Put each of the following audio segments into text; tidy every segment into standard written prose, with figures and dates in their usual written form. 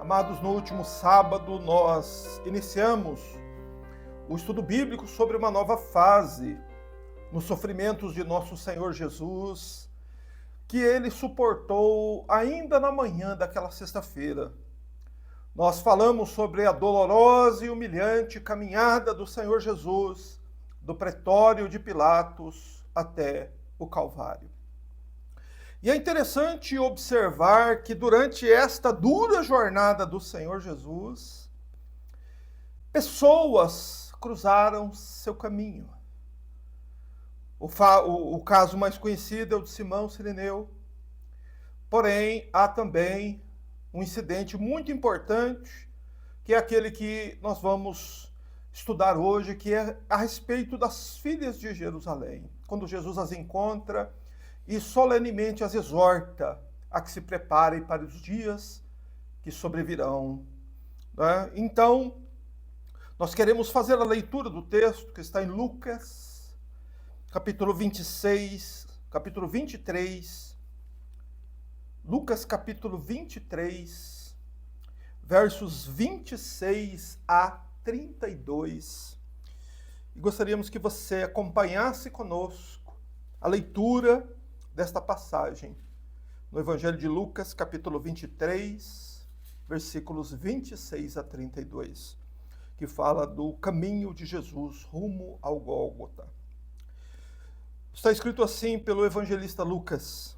Amados, no último sábado nós iniciamos o estudo bíblico sobre uma nova fase nos sofrimentos de nosso Senhor Jesus, que ele suportou ainda na manhã daquela sexta-feira. Nós falamos sobre a dolorosa e humilhante caminhada do Senhor Jesus, do pretório de Pilatos até o Calvário. E é interessante observar que durante esta dura jornada do Senhor Jesus, pessoas cruzaram seu caminho. O caso mais conhecido é o de Simão Cireneu. Porém, há também um incidente muito importante, que é aquele que nós vamos estudar hoje, que é a respeito das filhas de Jerusalém. Quando Jesus as encontra e solenemente as exorta a que se preparem para os dias que sobrevirão. Né? Então, nós queremos fazer a leitura do texto que está em Lucas, capítulo 26, capítulo 23, Lucas capítulo 23, versos 26 a 32. E gostaríamos que você acompanhasse conosco a leitura desta passagem no Evangelho de Lucas, capítulo 23, versículos 26 a 32, que fala do caminho de Jesus rumo ao Gólgota. Está escrito assim pelo evangelista Lucas: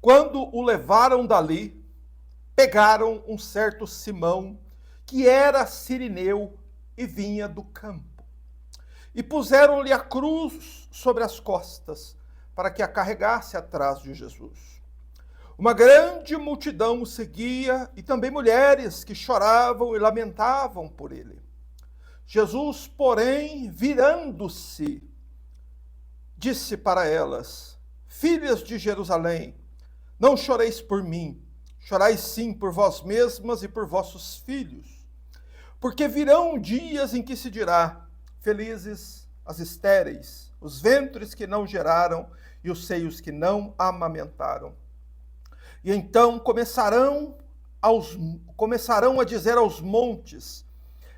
quando o levaram dali, pegaram um certo Simão, que era cireneu e vinha do campo, e puseram-lhe a cruz sobre as costas, para que a carregasse atrás de Jesus. Uma grande multidão o seguia, e também mulheres que choravam e lamentavam por ele. Jesus, porém, virando-se, disse para elas: filhas de Jerusalém, não choreis por mim, chorai sim por vós mesmas e por vossos filhos. Porque virão dias em que se dirá: felizes as estéreis, os ventres que não geraram e os seios que não amamentaram. E então começarão a dizer aos montes: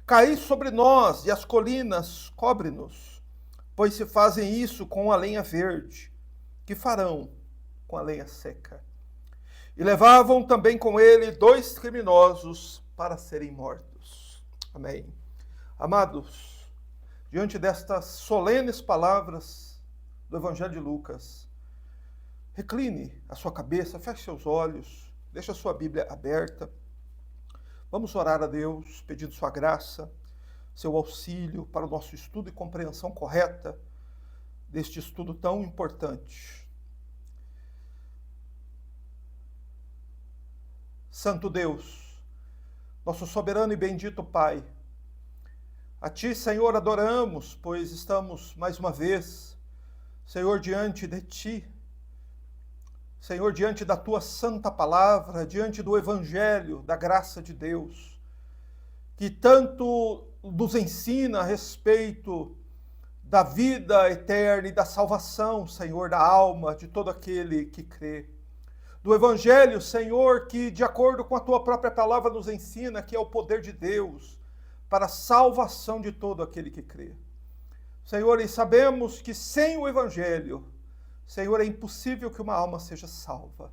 caí sobre nós, e às colinas, cobre-nos. Pois se fazem isso com a lenha verde, que farão com a lenha seca? E levavam também com ele 2 criminosos para serem mortos. Amém. Amados, diante destas solenes palavras do Evangelho de Lucas, recline a sua cabeça, feche seus olhos, deixe a sua Bíblia aberta. Vamos orar a Deus, pedindo sua graça, seu auxílio para o nosso estudo e compreensão correta deste estudo tão importante. Santo Deus, nosso soberano e bendito Pai, a Ti, Senhor, adoramos, pois estamos mais uma vez, Senhor, diante de Ti, Senhor, diante da Tua santa palavra, diante do Evangelho, da graça de Deus, que tanto nos ensina a respeito da vida eterna e da salvação, Senhor, da alma de todo aquele que crê. Do Evangelho, Senhor, que de acordo com a Tua própria palavra nos ensina que é o poder de Deus para a salvação de todo aquele que crê. Senhor, e sabemos que sem o Evangelho, Senhor, é impossível que uma alma seja salva.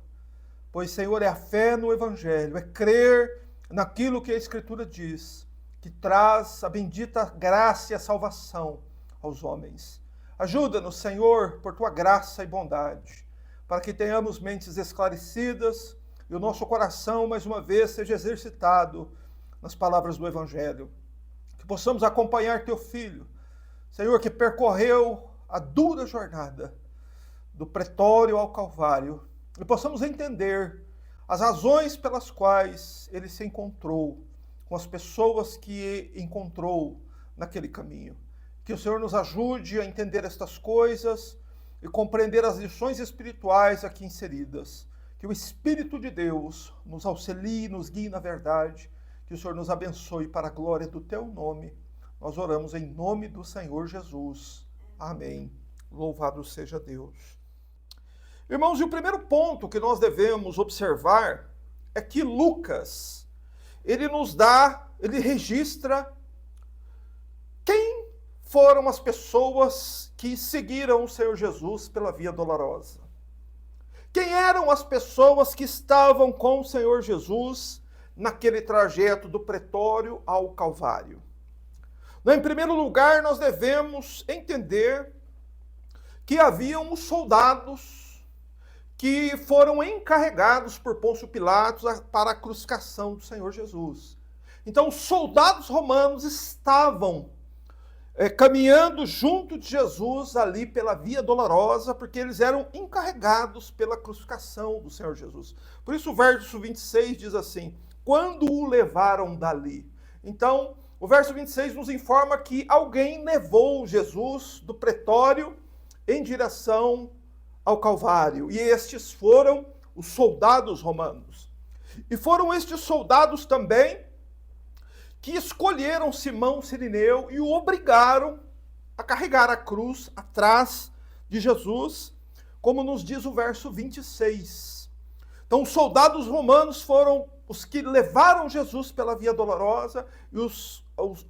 Pois, Senhor, é a fé no Evangelho, é crer naquilo que a Escritura diz, que traz a bendita graça e a salvação aos homens. Ajuda-nos, Senhor, por Tua graça e bondade, para que tenhamos mentes esclarecidas e o nosso coração, mais uma vez, seja exercitado nas palavras do Evangelho. Que possamos acompanhar Teu Filho, Senhor, que percorreu a dura jornada do pretório ao Calvário, e possamos entender as razões pelas quais ele se encontrou com as pessoas que encontrou naquele caminho. Que o Senhor nos ajude a entender estas coisas e compreender as lições espirituais aqui inseridas. Que o Espírito de Deus nos auxilie, nos guie na verdade. Que o Senhor nos abençoe para a glória do Teu nome. Nós oramos em nome do Senhor Jesus. Amém. Louvado seja Deus. Irmãos, e o primeiro ponto que nós devemos observar é que Lucas, ele registra quem foram as pessoas que seguiram o Senhor Jesus pela Via Dolorosa. Quem eram as pessoas que estavam com o Senhor Jesus naquele trajeto do pretório ao Calvário? Em primeiro lugar, nós devemos entender que haviam os soldados que foram encarregados por Pôncio Pilatos para a crucificação do Senhor Jesus. Então, os soldados romanos estavam caminhando junto de Jesus ali pela Via Dolorosa, porque eles eram encarregados pela crucificação do Senhor Jesus. Por isso o verso 26 diz assim, quando o levaram dali. Então, o verso 26 nos informa que alguém levou Jesus do pretório em direção ao Calvário. E estes foram os soldados romanos. E foram estes soldados também que escolheram Simão Cirineu e o obrigaram a carregar a cruz atrás de Jesus, como nos diz o verso 26. Então, os soldados romanos foram os que levaram Jesus pela Via Dolorosa e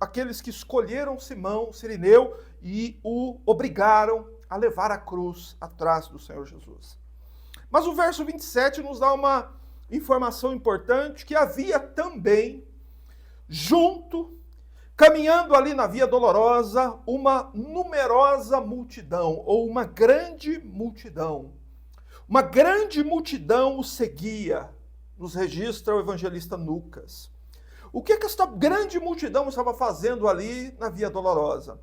aqueles que escolheram Simão Cirineu e o obrigaram a levar a cruz atrás do Senhor Jesus. Mas o verso 27 nos dá uma informação importante, que havia também junto, caminhando ali na Via Dolorosa, uma numerosa multidão, ou uma grande multidão. Uma grande multidão o seguia, nos registra o evangelista Lucas. O que esta grande multidão estava fazendo ali na Via Dolorosa?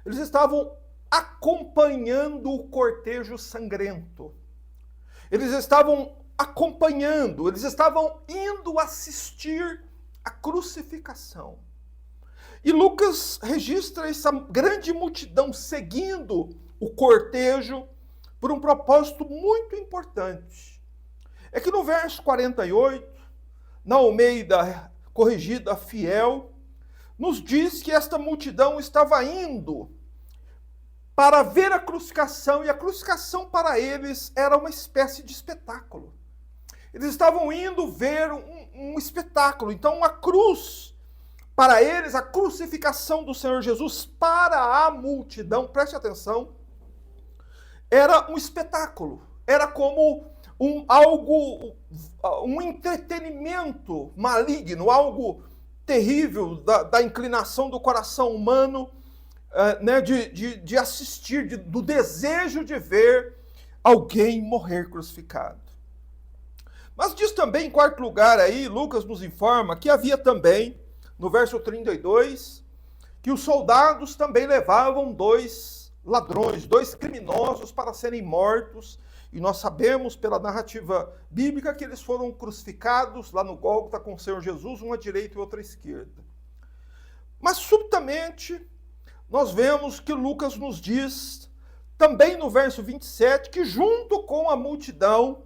Eles estavam acompanhando o cortejo sangrento. Eles estavam acompanhando, eles estavam indo assistir a crucificação. E Lucas registra essa grande multidão seguindo o cortejo por um propósito muito importante. É que no verso 48, na Almeida Corrigida Fiel, nos diz que esta multidão estava indo para ver a crucificação, e a crucificação para eles era uma espécie de espetáculo. Eles estavam indo ver um espetáculo. Então, a cruz, para eles, a crucificação do Senhor Jesus, para a multidão, preste atenção, era um espetáculo. Era como um entretenimento maligno, algo terrível da inclinação do coração humano, de assistir, do desejo de ver alguém morrer crucificado. Mas diz também, em quarto lugar aí, Lucas nos informa que havia também, no verso 32, que os soldados também levavam 2 ladrões, 2 criminosos para serem mortos, e nós sabemos pela narrativa bíblica que eles foram crucificados lá no Gólgota com o Senhor Jesus, um à direita e outro à esquerda. Mas subitamente nós vemos que Lucas nos diz, também no verso 27, que junto com a multidão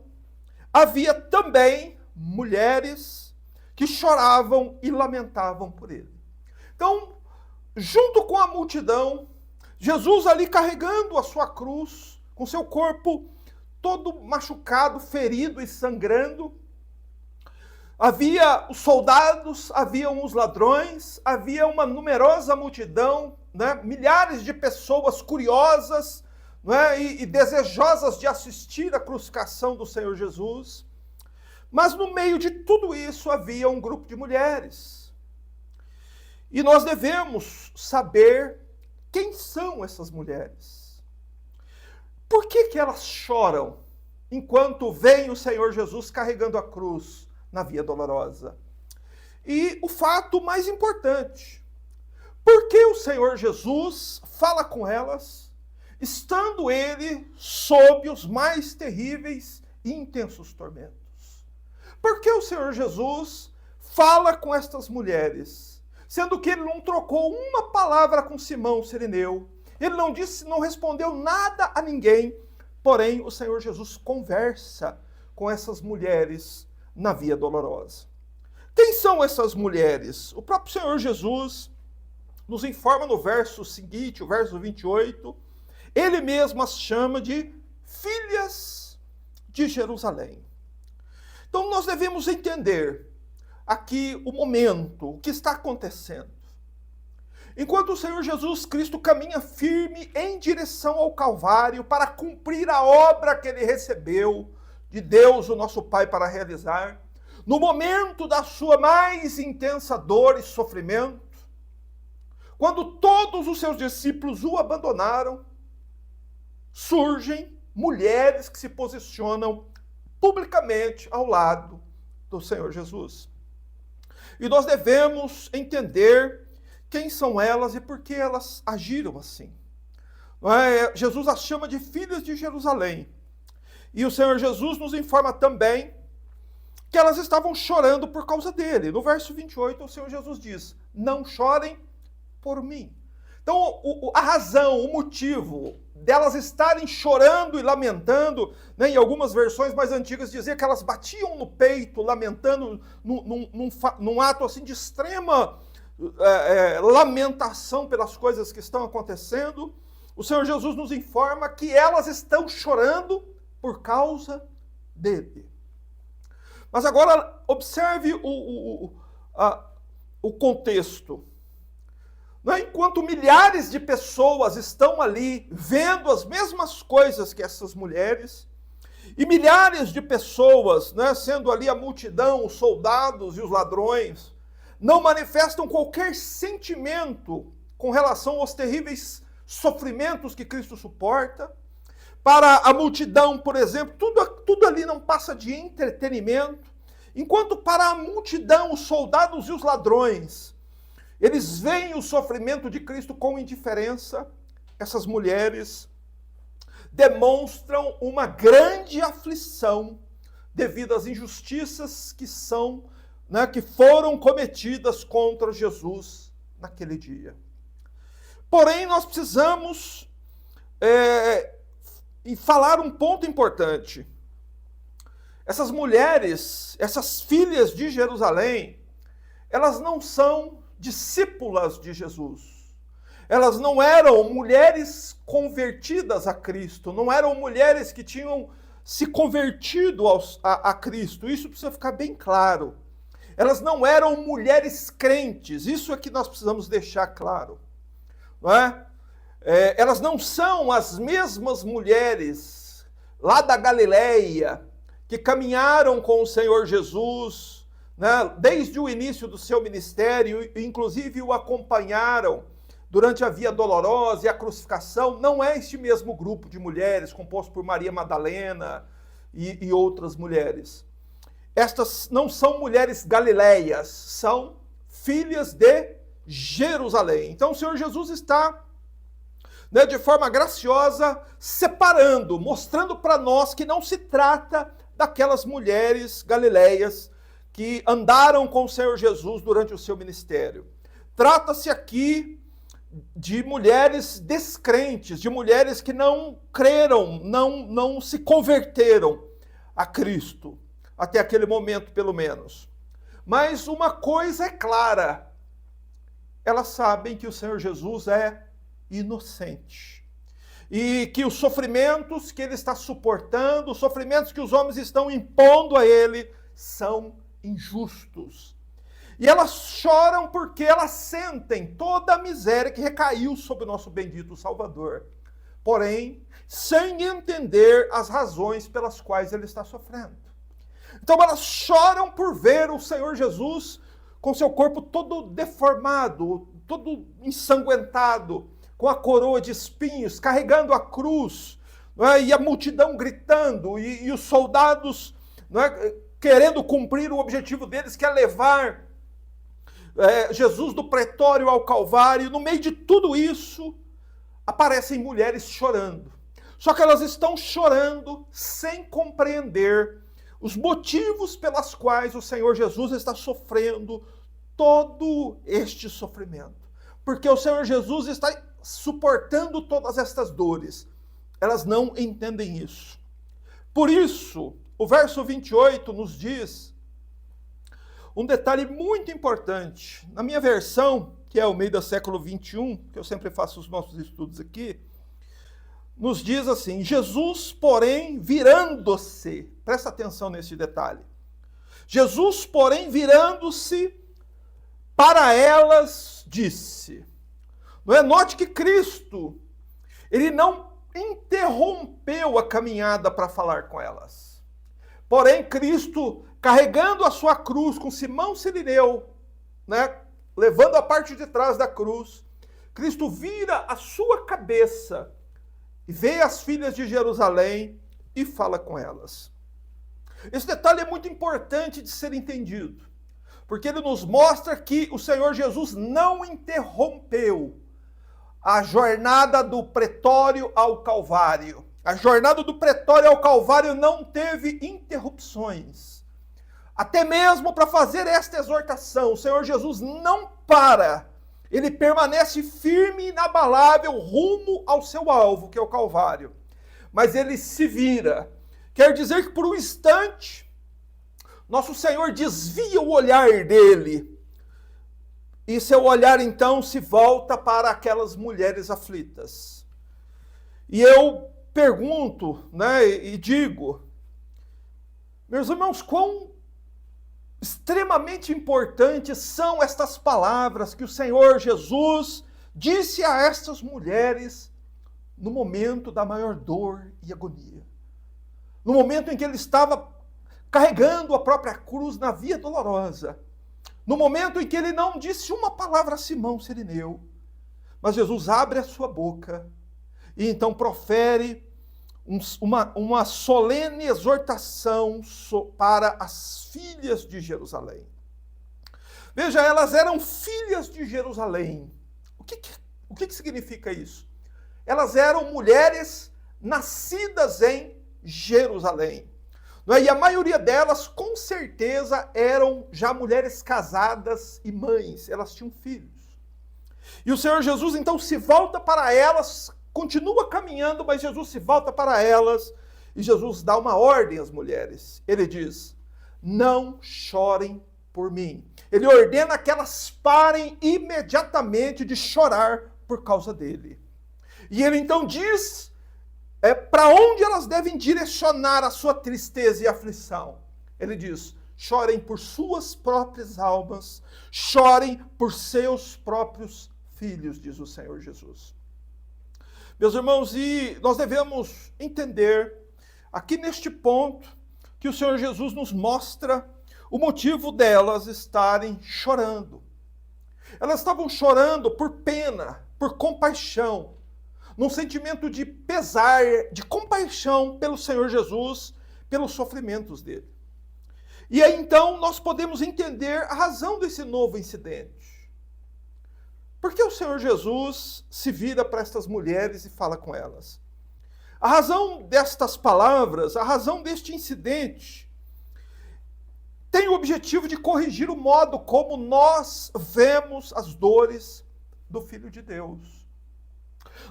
havia também mulheres que choravam e lamentavam por ele. Então, junto com a multidão, Jesus ali carregando a sua cruz, com seu corpo todo machucado, ferido e sangrando. Havia os soldados, haviam os ladrões, havia uma numerosa multidão, milhares de pessoas curiosas, e desejosas de assistir à crucificação do Senhor Jesus. Mas no meio de tudo isso havia um grupo de mulheres. E nós devemos saber quem são essas mulheres. Por que elas choram enquanto vem o Senhor Jesus carregando a cruz na Via Dolorosa? E o fato mais importante, por que o Senhor Jesus fala com elas, estando ele sob os mais terríveis e intensos tormentos? Por que o Senhor Jesus fala com estas mulheres, sendo que ele não trocou uma palavra com Simão Cirineu? Ele não disse, não respondeu nada a ninguém, porém o Senhor Jesus conversa com essas mulheres na Via Dolorosa. Quem são essas mulheres? O próprio Senhor Jesus nos informa no verso seguinte, o verso 28, ele mesmo as chama de filhas de Jerusalém. Então nós devemos entender, aqui o momento, o que está acontecendo. Enquanto o Senhor Jesus Cristo caminha firme em direção ao Calvário para cumprir a obra que ele recebeu de Deus, o nosso Pai, para realizar, no momento da sua mais intensa dor e sofrimento, quando todos os seus discípulos o abandonaram, surgem mulheres que se posicionam publicamente ao lado do Senhor Jesus. E nós devemos entender quem são elas e por que elas agiram assim. Jesus as chama de filhas de Jerusalém. E o Senhor Jesus nos informa também que elas estavam chorando por causa dele. No verso 28, o Senhor Jesus diz: não chorem por mim. Então, a razão, o motivo delas estarem chorando e lamentando, né, em algumas versões mais antigas dizia que elas batiam no peito, lamentando num ato assim de extrema lamentação pelas coisas que estão acontecendo. O Senhor Jesus nos informa que elas estão chorando por causa dele. Mas agora observe o contexto. Enquanto milhares de pessoas estão ali vendo as mesmas coisas que essas mulheres, e milhares de pessoas, sendo ali a multidão, os soldados e os ladrões, não manifestam qualquer sentimento com relação aos terríveis sofrimentos que Cristo suporta. Para a multidão, por exemplo, tudo ali não passa de entretenimento, enquanto para a multidão, os soldados e os ladrões, eles veem o sofrimento de Cristo com indiferença. Essas mulheres demonstram uma grande aflição devido às injustiças que foram cometidas contra Jesus naquele dia. Porém, nós precisamos falar um ponto importante. Essas mulheres, essas filhas de Jerusalém, elas não são discípulas de Jesus. Elas não eram mulheres convertidas a Cristo, não eram mulheres que tinham se convertido a Cristo. Isso precisa ficar bem claro. Elas não eram mulheres crentes, isso é que nós precisamos deixar claro. Não é? Elas não são as mesmas mulheres lá da Galileia que caminharam com o Senhor Jesus, desde o início do seu ministério, inclusive o acompanharam durante a Via Dolorosa e a crucificação. Não é este mesmo grupo de mulheres composto por Maria Madalena e outras mulheres. Estas não são mulheres galileias, são filhas de Jerusalém. Então o Senhor Jesus está, de forma graciosa, separando, mostrando para nós que não se trata daquelas mulheres galileias que andaram com o Senhor Jesus durante o seu ministério. Trata-se aqui de mulheres descrentes, de mulheres que não creram, não se converteram a Cristo, até aquele momento pelo menos. Mas uma coisa é clara, elas sabem que o Senhor Jesus é inocente. E que os sofrimentos que ele está suportando, os sofrimentos que os homens estão impondo a ele, são injustos. E elas choram porque elas sentem toda a miséria que recaiu sobre o nosso bendito Salvador. Porém, sem entender as razões pelas quais ele está sofrendo. Então elas choram por ver o Senhor Jesus com seu corpo todo deformado, todo ensanguentado, com a coroa de espinhos, carregando a cruz, e a multidão gritando, e os soldados querendo cumprir o objetivo deles, que é levar Jesus do pretório ao Calvário. No meio de tudo isso, aparecem mulheres chorando. Só que elas estão chorando sem compreender os motivos pelas quais o Senhor Jesus está sofrendo todo este sofrimento. Porque o Senhor Jesus está suportando todas estas dores. Elas não entendem isso. Por isso, o verso 28 nos diz um detalhe muito importante. Na minha versão, que é o meio do século 21, que eu sempre faço os nossos estudos aqui, nos diz assim: Jesus, porém, virando-se, presta atenção nesse detalhe, Jesus, porém, virando-se para elas, disse. Não é? Note que Cristo, ele não interrompeu a caminhada para falar com elas. Porém, Cristo, carregando a sua cruz com Simão Cirineu, né, levando a parte de trás da cruz, Cristo vira a sua cabeça e vê as filhas de Jerusalém e fala com elas. Esse detalhe é muito importante de ser entendido, porque ele nos mostra que o Senhor Jesus não interrompeu a jornada do pretório ao Calvário. A jornada do pretório ao Calvário não teve interrupções. Até mesmo para fazer esta exortação, o Senhor Jesus não para. Ele permanece firme e inabalável rumo ao seu alvo, que é o Calvário. Mas ele se vira. Quer dizer que por um instante, nosso Senhor desvia o olhar dele. E seu olhar então se volta para aquelas mulheres aflitas. E eu pergunto, né, e digo, meus irmãos, quão extremamente importantes são estas palavras que o Senhor Jesus disse a estas mulheres no momento da maior dor e agonia. No momento em que ele estava carregando a própria cruz na via dolorosa. No momento em que ele não disse uma palavra a Simão Cirineu, mas Jesus abre a sua boca e então profere uma solene exortação para as filhas de Jerusalém. Veja, elas eram filhas de Jerusalém. O que significa isso? Elas eram mulheres nascidas em Jerusalém. E a maioria delas, com certeza, eram já mulheres casadas e mães. Elas tinham filhos. E o Senhor Jesus, então, se volta para elas, continua caminhando, mas Jesus se volta para elas e Jesus dá uma ordem às mulheres. Ele diz, não chorem por mim. Ele ordena que elas parem imediatamente de chorar por causa dele. E ele então diz para onde elas devem direcionar a sua tristeza e aflição. Ele diz, chorem por suas próprias almas, chorem por seus próprios filhos, diz o Senhor Jesus. Meus irmãos, e nós devemos entender, aqui neste ponto, que o Senhor Jesus nos mostra o motivo delas estarem chorando. Elas estavam chorando por pena, por compaixão, num sentimento de pesar, de compaixão pelo Senhor Jesus, pelos sofrimentos dele. E aí então nós podemos entender a razão desse novo incidente. Por que o Senhor Jesus se vira para estas mulheres e fala com elas? A razão destas palavras, a razão deste incidente, tem o objetivo de corrigir o modo como nós vemos as dores do Filho de Deus.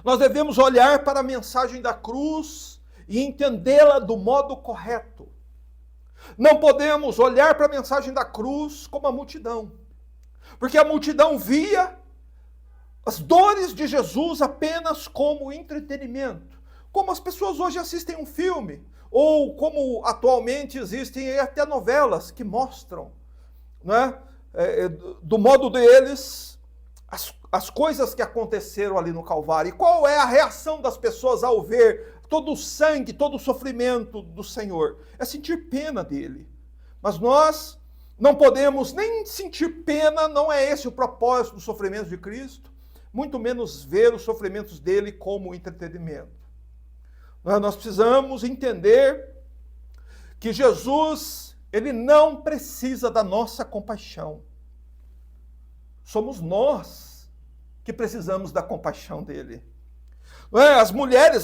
Nós devemos olhar para a mensagem da cruz e entendê-la do modo correto. Não podemos olhar para a mensagem da cruz como a multidão, porque a multidão via as dores de Jesus apenas como entretenimento, como as pessoas hoje assistem um filme, ou como atualmente existem até novelas que mostram, né, do modo deles, as coisas que aconteceram ali no Calvário. E qual é a reação das pessoas ao ver todo o sangue, todo o sofrimento do Senhor? É sentir pena dele. Mas nós não podemos nem sentir pena, não é esse o propósito dos sofrimentos de Cristo, muito menos ver os sofrimentos dele como entretenimento. Nós precisamos entender que Jesus, ele não precisa da nossa compaixão. Somos nós que precisamos da compaixão dele. As mulheres,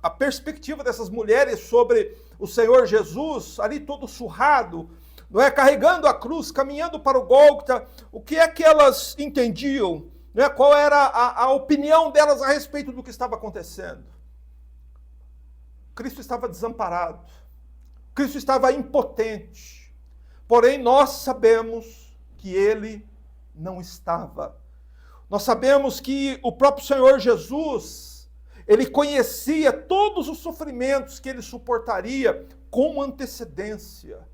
a perspectiva dessas mulheres sobre o Senhor Jesus, ali todo surrado, carregando a cruz, caminhando para o Gólgota, o que é que elas entendiam? Qual era a opinião delas a respeito do que estava acontecendo? Cristo estava desamparado, Cristo estava impotente, porém nós sabemos que ele não estava. Nós sabemos que o próprio Senhor Jesus, ele conhecia todos os sofrimentos que ele suportaria com antecedência.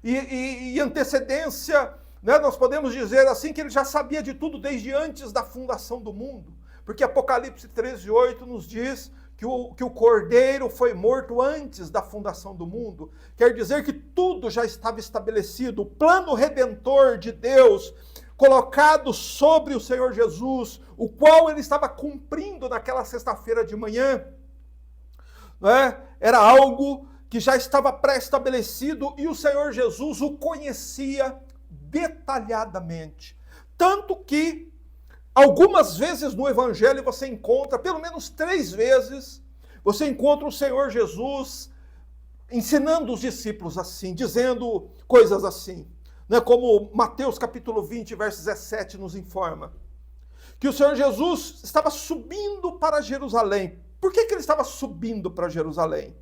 E antecedência, né, nós podemos dizer assim que ele já sabia de tudo desde antes da fundação do mundo. Porque Apocalipse 13:8 nos diz que o Cordeiro foi morto antes da fundação do mundo. Quer dizer que tudo já estava estabelecido. O plano redentor de Deus colocado sobre o Senhor Jesus, o qual ele estava cumprindo naquela sexta-feira de manhã, né? Era algo que já estava pré-estabelecido e o Senhor Jesus o conhecia detalhadamente. Tanto que algumas vezes no Evangelho você encontra, pelo menos 3 vezes, você encontra o Senhor Jesus ensinando os discípulos assim, dizendo coisas assim, né? Como Mateus capítulo 20, verso 17 nos informa, que o Senhor Jesus estava subindo para Jerusalém. Por que ele estava subindo para Jerusalém?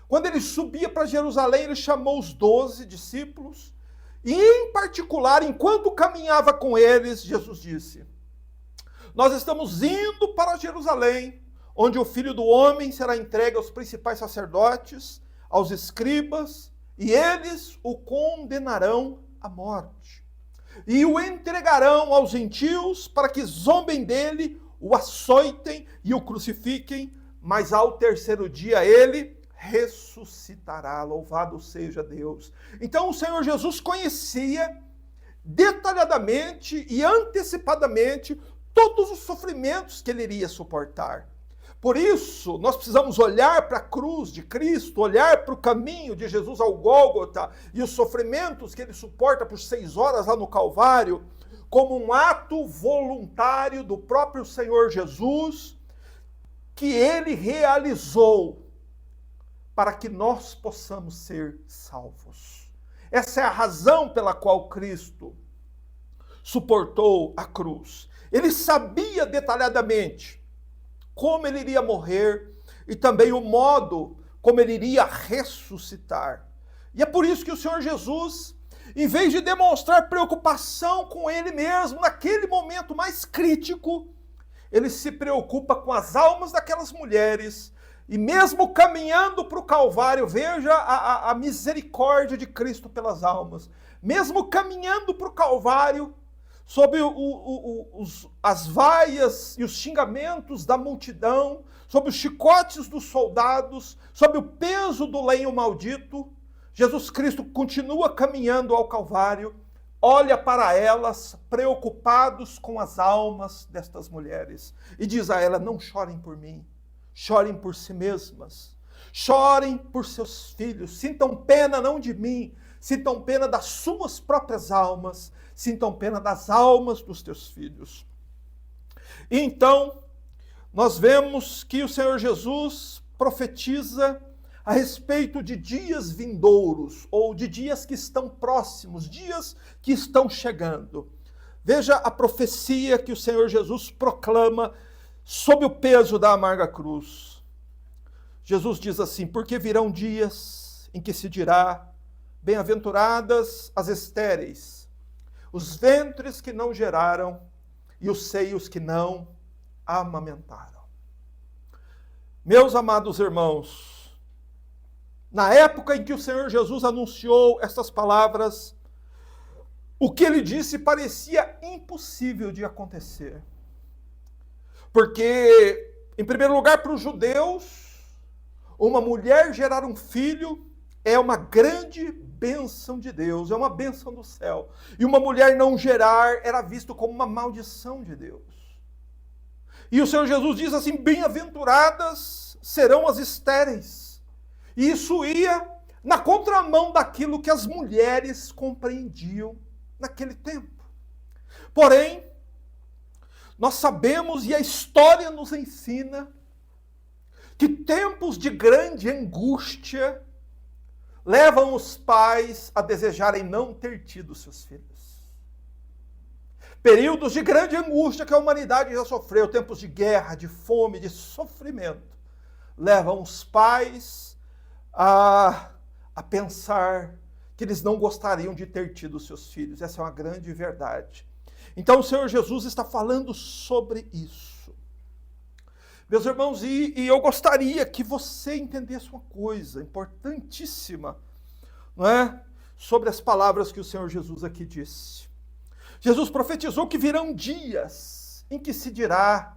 Quando ele subia para Jerusalém, ele chamou os 12 discípulos, e em particular, enquanto caminhava com eles, Jesus disse: nós estamos indo para Jerusalém, onde o Filho do Homem será entregue aos principais sacerdotes, aos escribas, e eles o condenarão à morte. E o entregarão aos gentios para que zombem dele, o açoitem e o crucifiquem, mas ao terceiro dia ele ressuscitará. Louvado seja Deus. Então o Senhor Jesus conhecia detalhadamente e antecipadamente todos os sofrimentos que ele iria suportar. Por isso, nós precisamos olhar para a cruz de Cristo, olhar para o caminho de Jesus ao Gólgota e os sofrimentos que ele suporta por 6 horas lá no Calvário, como um ato voluntário do próprio Senhor Jesus, que ele realizou para que nós possamos ser salvos. Essa é a razão pela qual Cristo suportou a cruz. Ele sabia detalhadamente como ele iria morrer e também o modo como ele iria ressuscitar. E é por isso que o Senhor Jesus, em vez de demonstrar preocupação com ele mesmo, naquele momento mais crítico, ele se preocupa com as almas daquelas mulheres. E mesmo caminhando para o Calvário, veja a misericórdia de Cristo pelas almas. Mesmo caminhando para o Calvário, sob as vaias e os xingamentos da multidão, sob os chicotes dos soldados, sob o peso do lenho maldito, Jesus Cristo continua caminhando ao Calvário, olha para elas, preocupados com as almas destas mulheres, e diz a elas: não chorem por mim, chorem por si mesmas, chorem por seus filhos, sintam pena não de mim, sintam pena das suas próprias almas, sintam pena das almas dos teus filhos. E então, nós vemos que o Senhor Jesus profetiza a respeito de dias vindouros, ou de dias que estão próximos, dias que estão chegando. Veja a profecia que o Senhor Jesus proclama sob o peso da amarga cruz. Jesus diz assim: porque virão dias em que se dirá: bem-aventuradas as estéreis, os ventres que não geraram e os seios que não amamentaram. Meus amados irmãos, na época em que o Senhor Jesus anunciou estas palavras, o que ele disse parecia impossível de acontecer. Porque, em primeiro lugar, para os judeus, uma mulher gerar um filho é uma grande bênção de Deus, é uma bênção do céu. E uma mulher não gerar era visto como uma maldição de Deus. E o Senhor Jesus diz assim: bem-aventuradas serão as estéreis. E isso ia na contramão daquilo que as mulheres compreendiam naquele tempo. Porém, nós sabemos, e a história nos ensina, que tempos de grande angústia levam os pais a desejarem não ter tido seus filhos. Períodos de grande angústia que a humanidade já sofreu, tempos de guerra, de fome, de sofrimento, levam os pais a pensar que eles não gostariam de ter tido seus filhos. Essa é uma grande verdade. Então o Senhor Jesus está falando sobre isso. Meus irmãos, e eu gostaria que você entendesse uma coisa importantíssima, não é? Sobre as palavras que o Senhor Jesus aqui disse. Jesus profetizou que virão dias em que se dirá: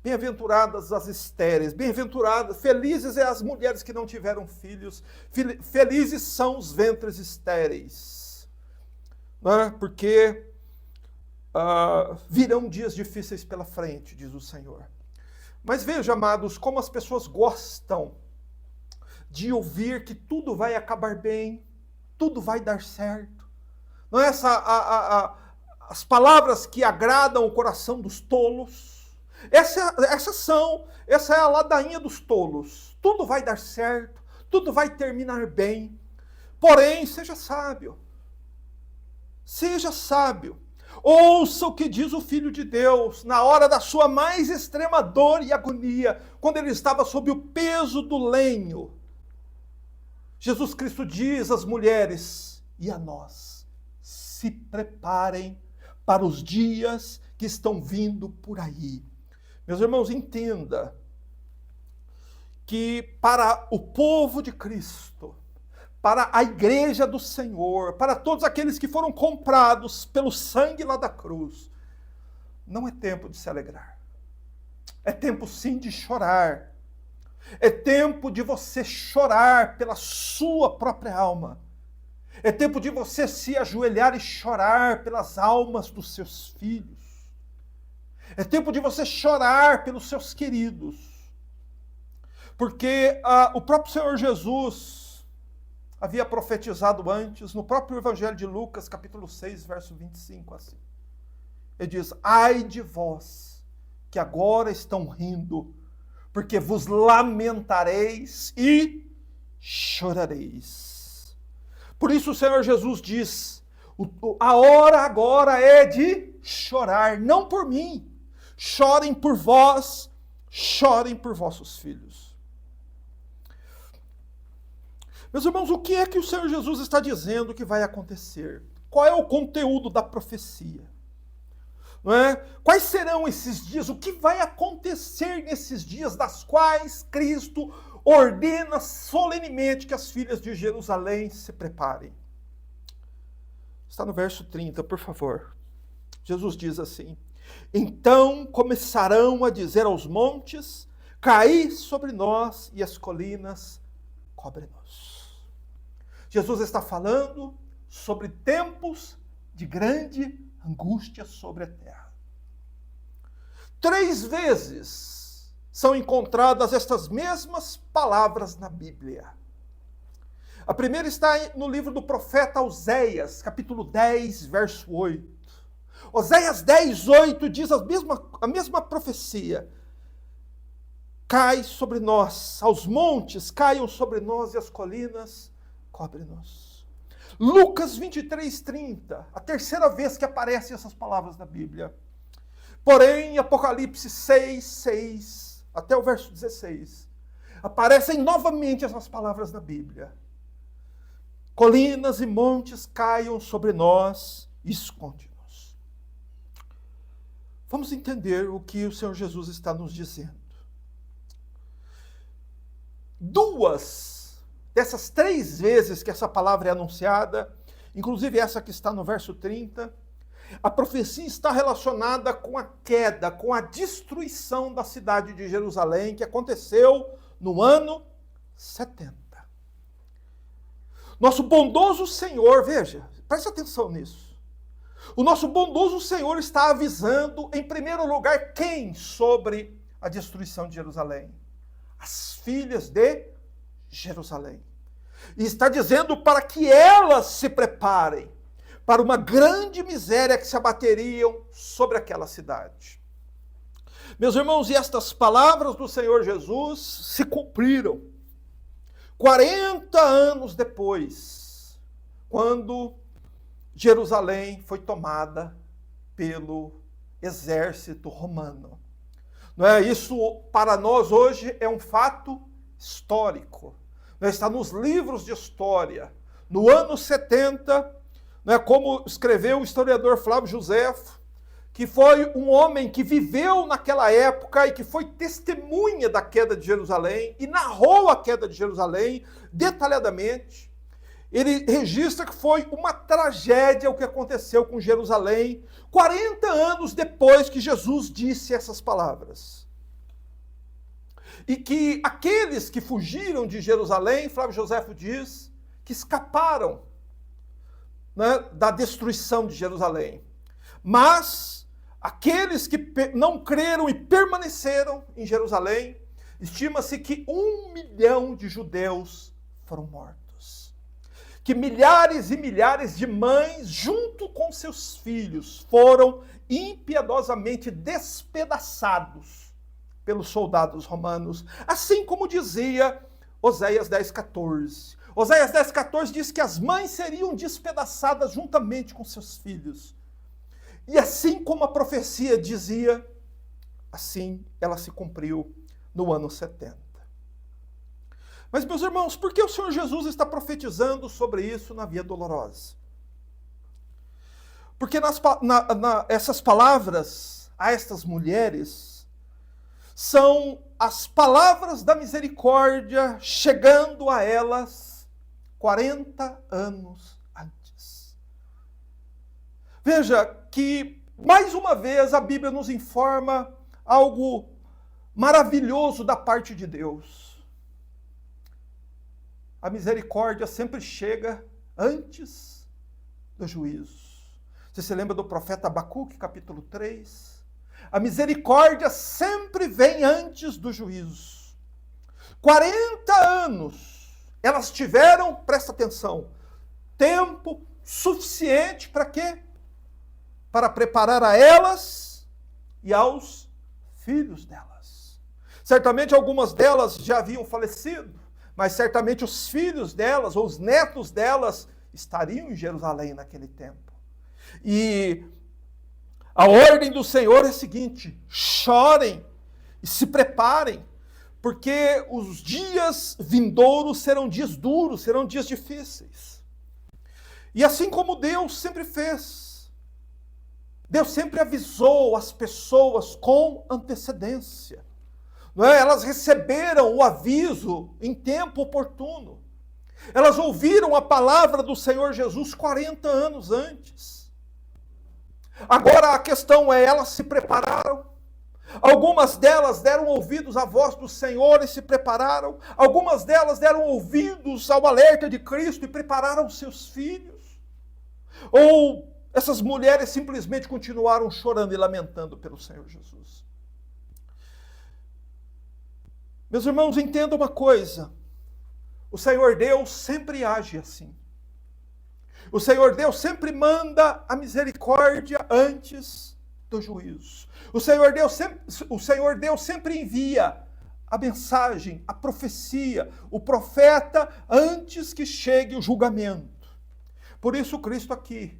bem-aventuradas as estéreis, bem-aventuradas, felizes é as mulheres que não tiveram filhos, felizes são os ventres estéreis, não é? Porque virão dias difíceis pela frente, diz o Senhor. Mas veja, amados, como as pessoas gostam de ouvir que tudo vai acabar bem, tudo vai dar certo. Não é as palavras que agradam o coração dos tolos. Essa é a ladainha dos tolos. Tudo vai dar certo, tudo vai terminar bem. Porém, seja sábio. Seja sábio. Ouça o que diz o Filho de Deus na hora da sua mais extrema dor e agonia, quando ele estava sob o peso do lenho. Jesus Cristo diz às mulheres e a nós: se preparem para os dias que estão vindo por aí. Meus irmãos, entenda que para o povo de Cristo, para a igreja do Senhor, para todos aqueles que foram comprados pelo sangue lá da cruz, não é tempo de se alegrar. É tempo sim de chorar. É tempo de você chorar pela sua própria alma. É tempo de você se ajoelhar e chorar pelas almas dos seus filhos. É tempo de você chorar pelos seus queridos. Porque o próprio Senhor Jesus havia profetizado antes, no próprio Evangelho de Lucas, capítulo 6, verso 25, assim. Ele diz: ai de vós, que agora estão rindo, porque vos lamentareis e chorareis. Por isso o Senhor Jesus diz: a hora agora é de chorar, não por mim. Chorem por vós, chorem por vossos filhos. Meus irmãos, o que é que o Senhor Jesus está dizendo que vai acontecer? Qual é o conteúdo da profecia? Não é? Quais serão esses dias? O que vai acontecer nesses dias das quais Cristo ordena solenemente que as filhas de Jerusalém se preparem? Está no verso 30, por favor. Jesus diz assim: então começarão a dizer aos montes: caí sobre nós, e as colinas cobre-nos. Jesus está falando sobre tempos de grande angústia sobre a terra. 3 vezes são encontradas estas mesmas palavras na Bíblia. A primeira está no livro do profeta Oséias, capítulo 10, verso 8. Oséias 10, 8 diz a mesma profecia. Cai sobre nós, aos montes caiam sobre nós, e as colinas cobre-nos. Lucas 23, 30, a terceira vez que aparecem essas palavras na Bíblia. Porém, Apocalipse 6, 6, até o verso 16, aparecem novamente essas palavras na Bíblia. Colinas e montes caiam sobre nós e esconde-nos. Vamos entender o que o Senhor Jesus está nos dizendo. 2 dessas 3 vezes que essa palavra é anunciada, inclusive essa que está no verso 30, a profecia está relacionada com a queda, com a destruição da cidade de Jerusalém, que aconteceu no ano 70. Nosso bondoso Senhor, veja, preste atenção nisso. O nosso bondoso Senhor está avisando, em primeiro lugar, quem sobre a destruição de Jerusalém? As filhas de Jerusalém. E está dizendo para que elas se preparem para uma grande miséria que se abateriam sobre aquela cidade. Meus irmãos, e estas palavras do Senhor Jesus se cumpriram 40 anos depois, quando Jerusalém foi tomada pelo exército romano. Não é? Isso para nós hoje é um fato histórico. Está nos livros de história. No ano 70, como escreveu o historiador Flávio Josefo, que foi um homem que viveu naquela época e que foi testemunha da queda de Jerusalém e narrou a queda de Jerusalém detalhadamente. Ele registra que foi uma tragédia o que aconteceu com Jerusalém 40 anos depois que Jesus disse essas palavras. E que aqueles que fugiram de Jerusalém, Flávio Joséfo diz, que escaparam, né, da destruição de Jerusalém. Mas aqueles que não creram e permaneceram em Jerusalém, estima-se que 1 milhão de judeus foram mortos. Que milhares e milhares de mães, junto com seus filhos, foram impiedosamente despedaçados pelos soldados romanos, assim como dizia Oséias 10,14. Oséias 10,14 diz que as mães seriam despedaçadas juntamente com seus filhos. E assim como a profecia dizia, assim ela se cumpriu no ano 70. Mas, meus irmãos, por que o Senhor Jesus está profetizando sobre isso na Via Dolorosa? Porque essas palavras a estas mulheres são as palavras da misericórdia chegando a elas 40 anos antes. Veja que, mais uma vez, a Bíblia nos informa algo maravilhoso da parte de Deus. A misericórdia sempre chega antes do juízo. Você se lembra do profeta Abacuque, capítulo 3? A misericórdia sempre vem antes do juízo. 40 anos elas tiveram, presta atenção, tempo suficiente para quê? Para preparar a elas e aos filhos delas. Certamente algumas delas já haviam falecido, mas certamente os filhos delas, ou os netos delas, estariam em Jerusalém naquele tempo. E a ordem do Senhor é a seguinte: chorem e se preparem, porque os dias vindouros serão dias duros, serão dias difíceis. E assim como Deus sempre fez, Deus sempre avisou as pessoas com antecedência. Não é? Elas receberam o aviso em tempo oportuno. Elas ouviram a palavra do Senhor Jesus 40 anos antes. Agora a questão é, elas se prepararam? Algumas delas deram ouvidos à voz do Senhor e se prepararam. Algumas delas deram ouvidos ao alerta de Cristo e prepararam seus filhos. Ou essas mulheres simplesmente continuaram chorando e lamentando pelo Senhor Jesus. Meus irmãos, entendam uma coisa. O Senhor Deus sempre age assim. O Senhor Deus sempre manda a misericórdia antes do juízo. O Senhor Deus sempre envia a mensagem, a profecia, o profeta antes que chegue o julgamento. Por isso Cristo aqui,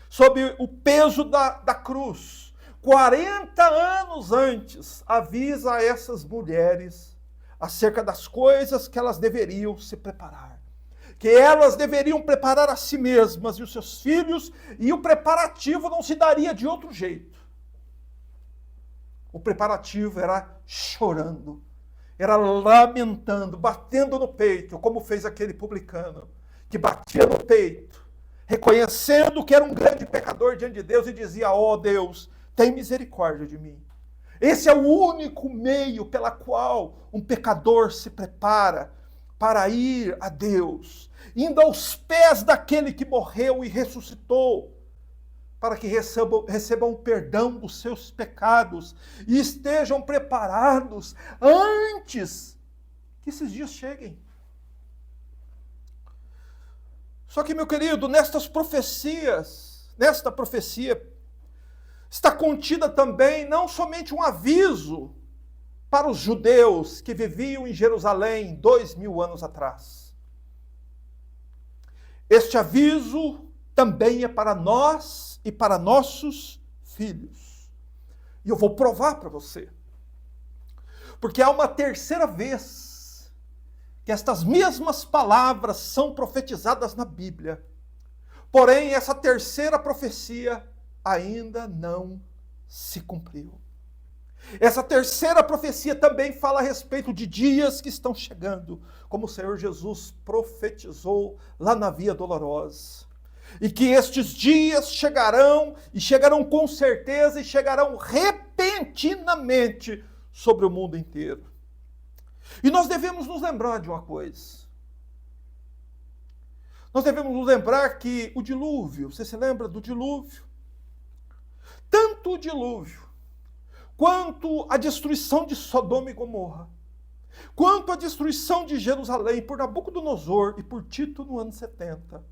sob o peso da cruz, 40 anos antes, avisa a essas mulheres acerca das coisas que elas deveriam se preparar. Que elas deveriam preparar a si mesmas e os seus filhos, e o preparativo não se daria de outro jeito. O preparativo era chorando, era lamentando, batendo no peito, como fez aquele publicano, que batia no peito, reconhecendo que era um grande pecador diante de Deus e dizia: ó Deus, tem misericórdia de mim. Esse é o único meio pela qual um pecador se prepara para ir a Deus, indo aos pés daquele que morreu e ressuscitou, para que recebam o perdão dos seus pecados e estejam preparados antes que esses dias cheguem. Só que, meu querido, nesta profecia está contida também não somente um aviso para os judeus que viviam em Jerusalém 2000 anos atrás. Este aviso também é para nós e para nossos filhos. E eu vou provar para você. Porque há uma terceira vez que estas mesmas palavras são profetizadas na Bíblia. Porém, essa terceira profecia ainda não se cumpriu. Essa terceira profecia também fala a respeito de dias que estão chegando, como o Senhor Jesus profetizou lá na Via Dolorosa. E que estes dias chegarão, e chegarão com certeza, e chegarão repentinamente sobre o mundo inteiro. E nós devemos nos lembrar de uma coisa. Nós devemos nos lembrar que o dilúvio, você se lembra do dilúvio? Tanto o dilúvio, quanto a destruição de Sodoma e Gomorra, quanto a destruição de Jerusalém por Nabucodonosor e por Tito no ano 70,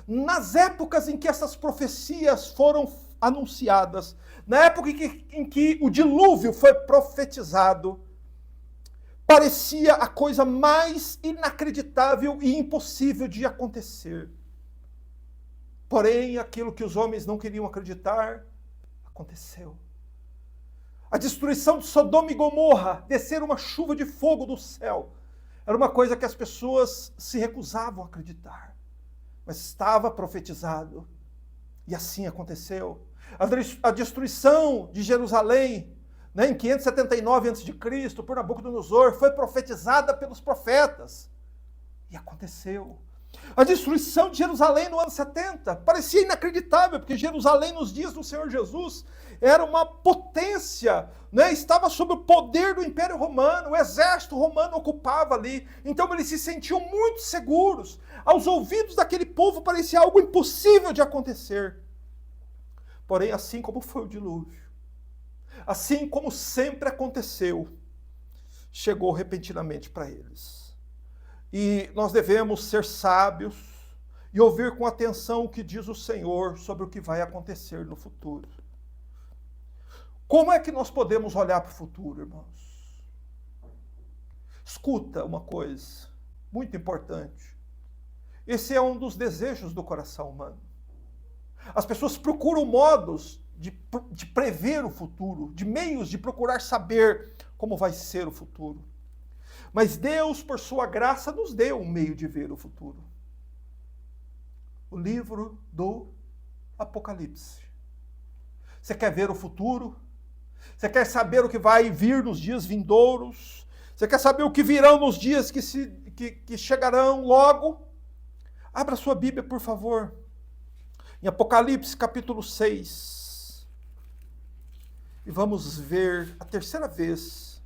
nas épocas em que essas profecias foram anunciadas, na época em que o dilúvio foi profetizado, parecia a coisa mais inacreditável e impossível de acontecer. Porém, aquilo que os homens não queriam acreditar, aconteceu. A destruição de Sodoma e Gomorra, descer uma chuva de fogo do céu, era uma coisa que as pessoas se recusavam a acreditar. Mas estava profetizado. E assim aconteceu. A destruição de Jerusalém, em 579 a.C., por Nabucodonosor, foi profetizada pelos profetas. E aconteceu. A destruição de Jerusalém no ano 70 parecia inacreditável, porque Jerusalém, nos dias do Senhor Jesus, era uma potência, estava sob o poder do Império Romano, o exército romano ocupava ali, então eles se sentiam muito seguros. Aos ouvidos daquele povo parecia algo impossível de acontecer. Porém, assim como foi o dilúvio, assim como sempre aconteceu, chegou repentinamente para eles. E nós devemos ser sábios e ouvir com atenção o que diz o Senhor sobre o que vai acontecer no futuro. Como é que nós podemos olhar para o futuro, irmãos? Escuta uma coisa muito importante. Esse é um dos desejos do coração humano. As pessoas procuram modos de prever o futuro, de meios de procurar saber como vai ser o futuro. Mas Deus, por sua graça, nos deu um meio de ver o futuro. O livro do Apocalipse. Você quer ver o futuro? Você quer saber o que vai vir nos dias vindouros? Você quer saber o que virão nos dias que chegarão logo? Abra sua Bíblia, por favor. Em Apocalipse, capítulo 6. E vamos ver a terceira vez